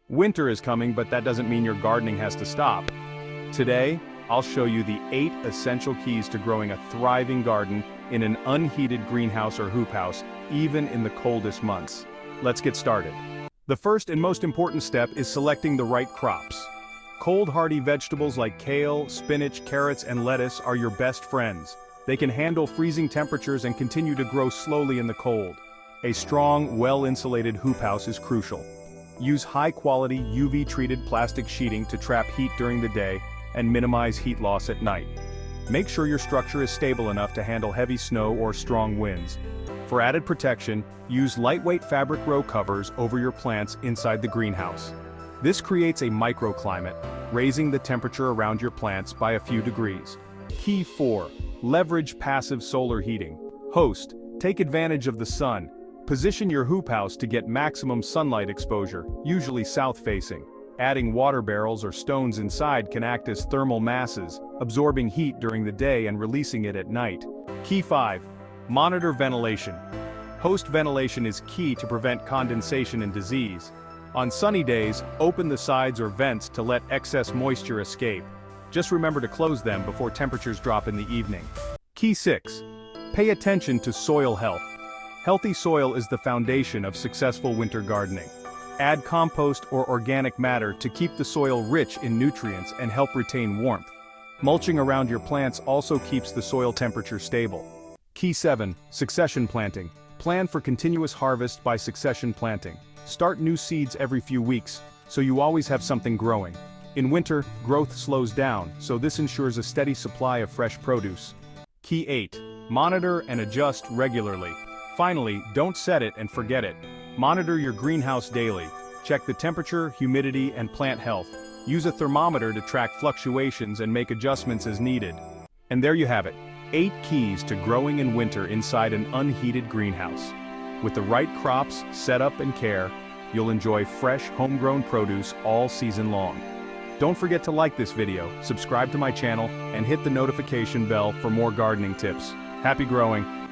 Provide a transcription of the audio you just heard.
Winter is coming, but that doesn't mean your gardening has to stop. Today, I'll show you the 8 essential keys to growing a thriving garden in an unheated greenhouse or hoop house, even in the coldest months. Let's get started. The first and most important step is selecting the right crops. Cold-hardy vegetables like kale, spinach, carrots, and lettuce are your best friends. They can handle freezing temperatures and continue to grow slowly in the cold. A strong, well-insulated hoop house is crucial. Use high-quality UV-treated plastic sheeting to trap heat during the day and minimize heat loss at night. Make sure your structure is stable enough to handle heavy snow or strong winds. For added protection, use lightweight fabric row covers over your plants inside the greenhouse. This creates a microclimate, raising the temperature around your plants by a few degrees. Key 4. Leverage passive solar heating. Host, take advantage of the sun. Position your hoop house to get maximum sunlight exposure, usually south-facing. Adding water barrels or stones inside can act as thermal masses, absorbing heat during the day and releasing it at night. Key 5. Monitor ventilation. Host ventilation is key to prevent condensation and disease. On sunny days, open the sides or vents to let excess moisture escape. Just remember to close them before temperatures drop in the evening. Key 6. Pay attention to soil health. Healthy soil is the foundation of successful winter gardening. Add compost or organic matter to keep the soil rich in nutrients and help retain warmth. Mulching around your plants also keeps the soil temperature stable. Key 7. Succession planting. Plan for continuous harvest by succession planting. Start new seeds every few weeks, so you always have something growing. In winter, growth slows down, so this ensures a steady supply of fresh produce. Key 8. Monitor and adjust regularly. Finally, don't set it and forget it. Monitor your greenhouse daily. Check the temperature, humidity, and plant health. Use a thermometer to track fluctuations and make adjustments as needed. And there you have it. 8 keys to growing in winter inside an unheated greenhouse. With the right crops, setup, and care, you'll enjoy fresh, homegrown produce all season long. Don't forget to like this video, subscribe to my channel, and hit the notification bell for more gardening tips. Happy growing!